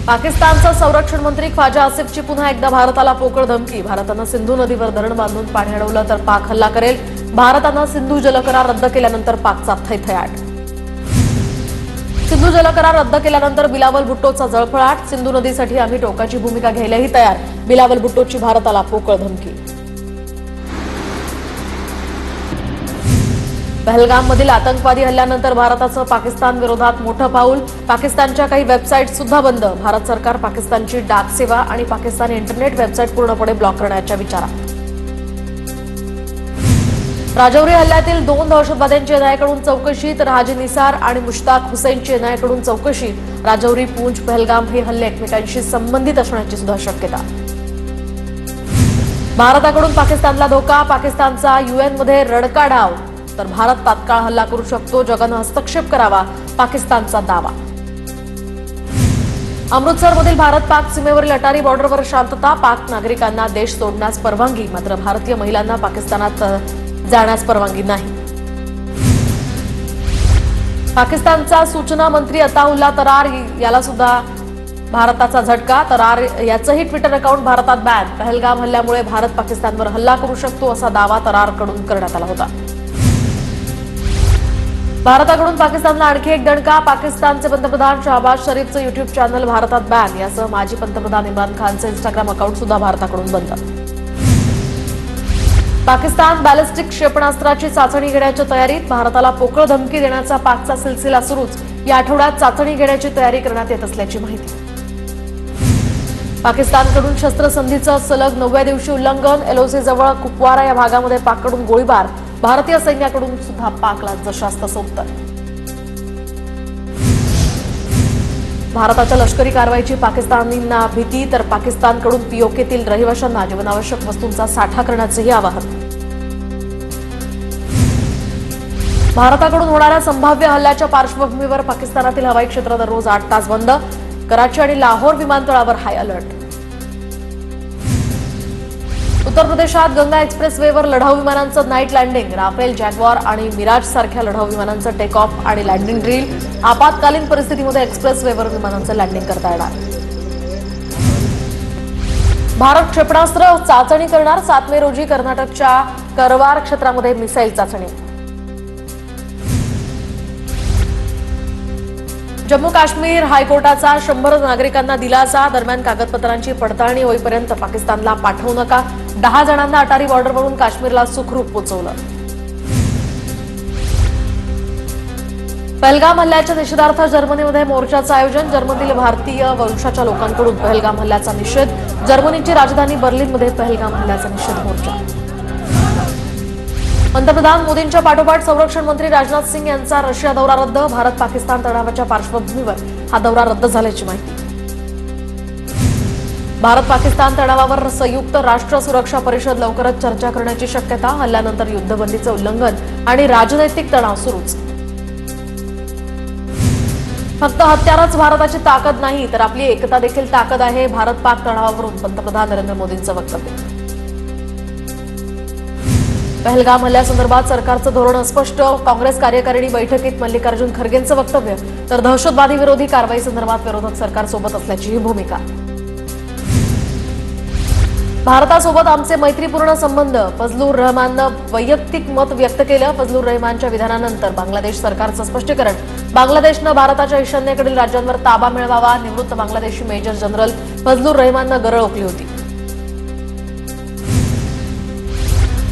पाकिस्तानचा संरक्षण मंत्री ख्वाजा आसिफची पुन्हा एकदा भारताला पोकळ धमकी। भारतानं सिंधू नदीवर धरण बांधून पाणी अडवलं तर पाक हल्ला करेल। भारतानं सिंधू जलकरार रद्द केल्यानंतर पाकचा थैथयाट। सिंधू जलकरार रद्द केल्यानंतर बिलावल भुट्टोचा जळफळाट। सिंधू नदीसाठी आम्ही टोकाची भूमिका घ्यायलाही तयार। बिलावल भुट्टोची भारताला पोकळ धमकी। पहलगाममधील आतंकवादी हल्ल्यानंतर भारताचं पाकिस्तान विरोधात मोठं पाऊल। पाकिस्तानच्या काही वेबसाईट सुद्धा बंद। भारत सरकार पाकिस्तानची डाक सेवा आणि पाकिस्तानी इंटरनेट वेबसाईट पूर्णपणे ब्लॉक करण्याच्या विचारात। राजौरी हल्ल्यातील 2 दहशतवाद्यांची एनआयएकडून चौकशी तर हाजी निसार आणि मुश्ताक हुसैनची एनआयएकडून चौकशी। राजौरी, पूंछ, पहलगाम हे हल्ले एकमेकांशी संबंधित असण्याची सुद्धा शक्यता। भारताकडून पाकिस्तानला धोका। पाकिस्तानचा यूएनमध्ये रडका डाव तर भारत तात्काळ हल्ला करू शकतो। जगानं हस्तक्षेप करावा, पाकिस्तानचा दावा। अमृतसरमधील भारत-पाक सीमेवरील अटारी बॉर्डरवर शांतता। पाक नागरिकांना देश सोडण्यास परवानगी, मात्र भारतीय महिलांना पाकिस्तानात जाण्यास परवानगी नाही। पाकिस्तानचा सूचना मंत्री अताउल्ला तरार याला सुद्धा भारताचा झटका। तरार याचंही ट्विटर अकाउंट भारतात बॅन। पहलगाम हल्ल्यामुळे भारत पाकिस्तानवर हल्ला करू शकतो असा दावा तरारकडून करण्यात आला होता। भारताकडून पाकिस्तानला आणखी एक दणका। पाकिस्तानचे पंतप्रधान शहबाज शरीफचं युट्यूब चॅनल भारतात बॅन। यासह माजी पंतप्रधान इम्रान खानचे इंस्टाग्राम अकाउंट सुद्धा भारताकडून बंद। पाकिस्तान बॅलिस्टिक क्षेपणास्त्राची चाचणी घेण्याच्या तयारीत। भारताला पोकळ धमकी देण्याचा पाकचा सिलसिला सुरूच। या आठवड्यात चाचणी घेण्याची तयारी करण्यात येत असल्याची माहिती। पाकिस्तानकडून शस्त्रसंधीचं सलग 9व्या दिवशी उल्लंघन। एलओसी जवळ कुपवारा या भागामध्ये पाककडून गोळीबार। भारतीय सैन्याकडून सुद्धा पाकला जशास तसं उत्तर। भारताच्या लष्करी कारवाईची पाकिस्तानींना भीती तर पाकिस्तानकडून पीओकेतील रहिवाशांना जीवनावश्यक वस्तूंचा साठा करण्याचंही आवाहन। भारताकडून होणाऱ्या संभाव्य हल्ल्याच्या पार्श्वभूमीवर पाकिस्तानातील हवाई क्षेत्र दररोज 8 तास बंद। कराची आणि लाहोर विमानतळावर हाय अलर्ट। उत्तर प्रदेशात गंगा एक्सप्रेसवेवर लढाऊ विमानांचं नाईट लँडिंग। राफेल, जॅग्वार आणि मिराज सारख्या लढाऊ विमानांचं टेक ऑफ आणि लँडिंग ड्रिल। आपत्कालीन परिस्थितीमध्ये एक्सप्रेसवेवर विमानांचं लँडिंग करता येणार। भारत क्षेपणास्त्र चाचणी करणार। 7 मे रोजी कर्नाटकच्या करवार क्षेत्रामध्ये मिसाईल चाचणी। जम्मू काश्मीर हायकोर्टाचा 100 नागरिकांना दिलासा। दरम्यान कागदपत्रांची पडताळणी होईपर्यंत पाकिस्तानला पाठवू नका। 10 जणांना अटारी बॉर्डरवरून काश्मीरला सुखरूप पोहोचवलं। पहलगाम हल्ल्याच्या निषेधार्थ जर्मनीमध्ये मोर्चाचं आयोजन। जर्मनीतील भारतीय वंशाच्या लोकांकडून पहलगाम हल्ल्याचा निषेध। जर्मनीची राजधानी बर्लिनमध्ये पहलगाम हल्ल्याचा निषेध मोर्चा। पंतप्रधान मोदींच्या पाठोपाठ संरक्षण मंत्री राजनाथ सिंह यांचा रशिया दौरा रद्द। भारत-पाकिस्तान तणावाच्या पार्श्वभूमीवर हा दौरा रद्द झाल्याची माहिती। भारत-पाकिस्तान तणावावर संयुक्त राष्ट्र सुरक्षा परिषद लवकरच चर्चा करण्याची शक्यता। हल्ल्यानंतर युद्धबंदीचं उल्लंघन आणि राजनैतिक तणाव सुरूच। फक्त हत्यारच भारताची ताकद नाही तर आपली एकता देखील ताकद आहे। भारत-पाक तणावावरून पंतप्रधान नरेंद्र मोदींचं वक्तव्य। पहलगाम हल्ल्यासंदर्भात सरकारचं धोरण अस्पष्ट। काँग्रेस कार्यकारिणी बैठकीत मल्लिकार्जुन खरगेंचं वक्तव्य तर दहशतवादी विरोधी कारवाई संदर्भात विरोधक सरकारसोबत असल्याचीही भूमिका। भारतासोबत आमचे मैत्रीपूर्ण संबंध। फजलूर रहमाननं वैयक्तिक मत व्यक्त केलं। फजलूर रहमानच्या विधानानंतर बांगलादेश सरकारचं स्पष्टीकरण। बांगलादेशनं भारताच्या ईशान्येकडील राज्यांवर ताबा मिळवावा। निवृत्त बांगलादेशी मेजर जनरल फजलूर रहमाननं गरळ ओकली होती।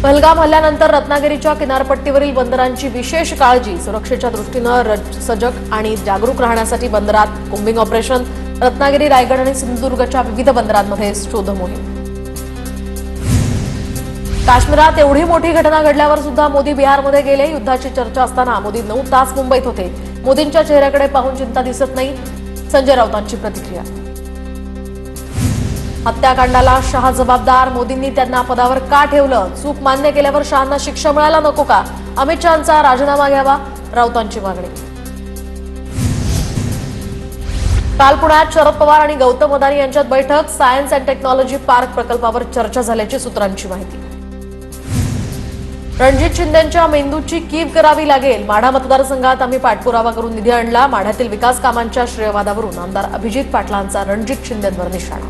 पहलगाम हल्ल्यानंतर रत्नागिरीच्या किनारपट्टीवरील बंदरांची विशेष काळजी। सुरक्षेच्या दृष्टीनं सजग आणि जागरूक राहण्यासाठी बंदरात कोम्बिंग ऑपरेशन। रत्नागिरी, रायगड आणि सिंधुदुर्गच्या विविध बंदरांमध्ये शोध मोहीम। काश्मीरात एवढी मोठी घटना घडल्यावर सुद्धा मोदी बिहारमध्ये गेले। युद्धाची चर्चा असताना मोदी 9 तास मुंबईत होते। मोदींच्या चेहऱ्याकडे पाहून चिंता दिसत नाही। संजय राऊतांची प्रतिक्रिया। हत्याकांडाला शहा जबाबदार। मोदींनी त्यांना पदावर का ठेवलं? चूक मान्य केल्यावर शहांना शिक्षा मिळायला नको का? अमित शहांचा राजीनामा घ्यावा, राऊतांची मागणी। काल पुण्यात शरद पवार आणि गौतम अदानी यांच्यात बैठक। सायन्स अँड टेक्नॉलॉजी पार्क प्रकल्पावर चर्चा झाल्याची सूत्रांची माहिती। रणजित शिंदेंच्या मेंदूची कीव करावी लागेल. माढा मतदारसंघात आम्ही पाठपुरावा करून निधी आणला. माढ्यातील विकास कामांच्या श्रेयवादावरून आमदार अभिजित पाटलांचा रणजित शिंदेंवर निशाणा.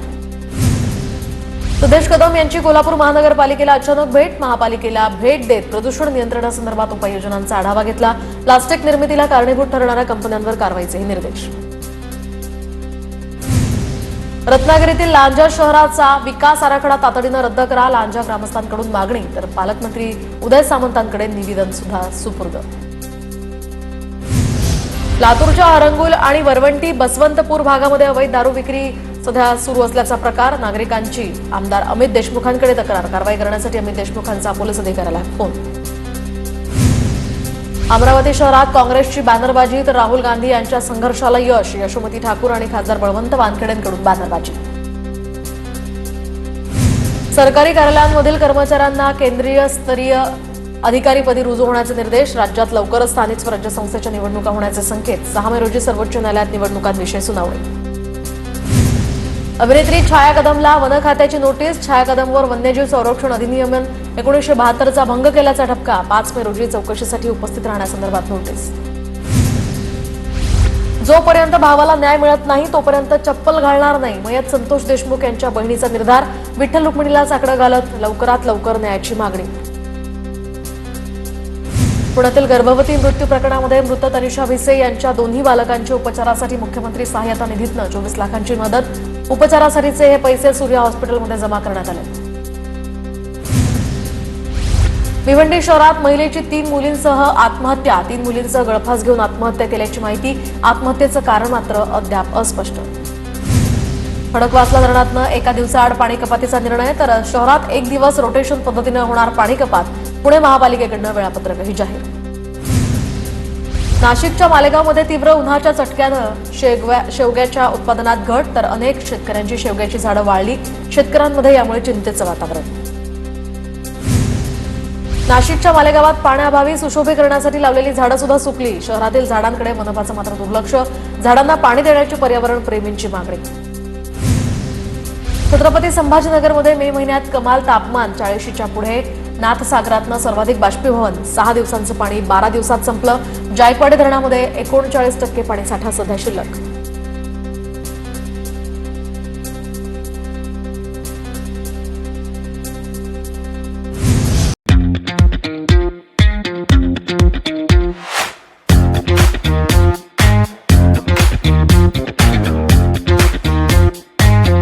सुदेश कदम यांची कोल्हापूर महानगरपालिकेला अचानक भेट. महापालिकेला भेट देत प्रदूषण नियंत्रणासंदर्भात उपाययोजनांचा आढावा घेतला. प्लास्टिक निर्मितीला कारणीभूत ठरणाऱ्या कंपन्यांवर कारवाईचे निर्देश. रत्नागिरीतील लांजा शहराचा विकास आराखडा तातडीनं रद्द करा. लांजा ग्रामस्थांकडून मागणी, तर पालकमंत्री उदय सामंतांकडे निवेदन सुद्धा सुपूर्द. लातूरच्या हरंगुल आणि वरवंटी बसवंतपूर भागामध्ये अवैध दारू विक्री सध्या सुरू असल्याचा प्रकार. नागरिकांची आमदार अमित देशमुखांकडे तक्रार. कारवाई करण्यासाठी अमित देशमुखांचा पोलीस अधिकाऱ्याला फोन. अमरावती शहरात काँग्रेसची बॅनरबाजी, तर राहुल गांधी यांच्या संघर्षाला यश. यशोमती ठाकूर आणि खासदार बळवंत वानखेडेंकडून बॅनरबाजी. सरकारी कार्यालयांमधील कर्मचाऱ्यांना केंद्रीय स्तरीय अधिकारीपदी रुजू होण्याचे निर्देश. राज्यात लवकरच स्थानिक स्वराज्य संस्थेच्या निवडणुका होण्याचे संकेत. 6 मे रोजी सर्वोच्च न्यायालयात निवडणुकांविषयी सुनावणी. अभिनेत्री छाया कदमला वन खात्याची नोटीस. छाया कदमवर वन्यजीव संरक्षण अधिनियम 1972चा भंग केल्याचा ठपका. 5 मे रोजी चौकशीसाठी उपस्थित राहण्यासंदर्भात नोटीस. जोपर्यंत भावाला न्याय मिळत नाही तोपर्यंत चप्पल घालणार नाही. मयत संतोष देशमुख यांच्या बहिणीचा निर्धार. विठ्ठल रुक्मिणीला साकडं घालत लवकरात लवकर न्यायाची मागणी. पुण्यातील गर्भवती मृत्यू प्रकरणामध्ये मृत तनिषा भिसे यांच्या दोन्ही बालकांच्या उपचारासाठी मुख्यमंत्री सहाय्यता निधीतनं 24 लाखांची मदत. उपचारासाठीचे हे पैसे सूर्या हॉस्पिटलमध्ये जमा करण्यात आले. भिवंडी शहरात महिलेची 3 मुलींसह आत्महत्या. 3 मुलींसह गळफास घेऊन आत्महत्या केल्याची माहिती. आत्महत्येचं कारण मात्र अद्याप अस्पष्ट. खडकवासला धरणातनं एका दिवसाआड पाणी कपातीचा निर्णय, तर शहरात 1 दिवस रोटेशन पद्धतीनं होणार पाणी कपात. पुणे महापालिकेकडनं वेळापत्रकही जाहीर. नाशिकच्या मालेगावमध्ये तीव्र उन्हाच्या चटक्यानं शेवग्याच्या उत्पादनात घट, तर अनेक शेतकऱ्यांची शेवग्याची झाडं वाळली. शेतकऱ्यांमध्ये यामुळे चिंतेचं वातावरण. नाशिकच्या मालेगावात पाण्याअभावी सुशोभीकरणासाठी लावलेली झाडं सुद्धा सुकली. शहरातील झाडांकडे मनपाचं मात्र दुर्लक्ष. झाडांना पाणी देण्याची पर्यावरण प्रेमींची मागणी. छत्रपती संभाजीनगरमध्ये मे महिन्यात कमाल तापमान 40च्या पुढे. नाथसागरातनं सर्वाधिक बाष्पीभवन. 6 दिवसांचं पाणी 12 दिवसात संपलं. जायकवाडी धरणामध्ये 39% पाणीसाठा सध्या शिल्लक.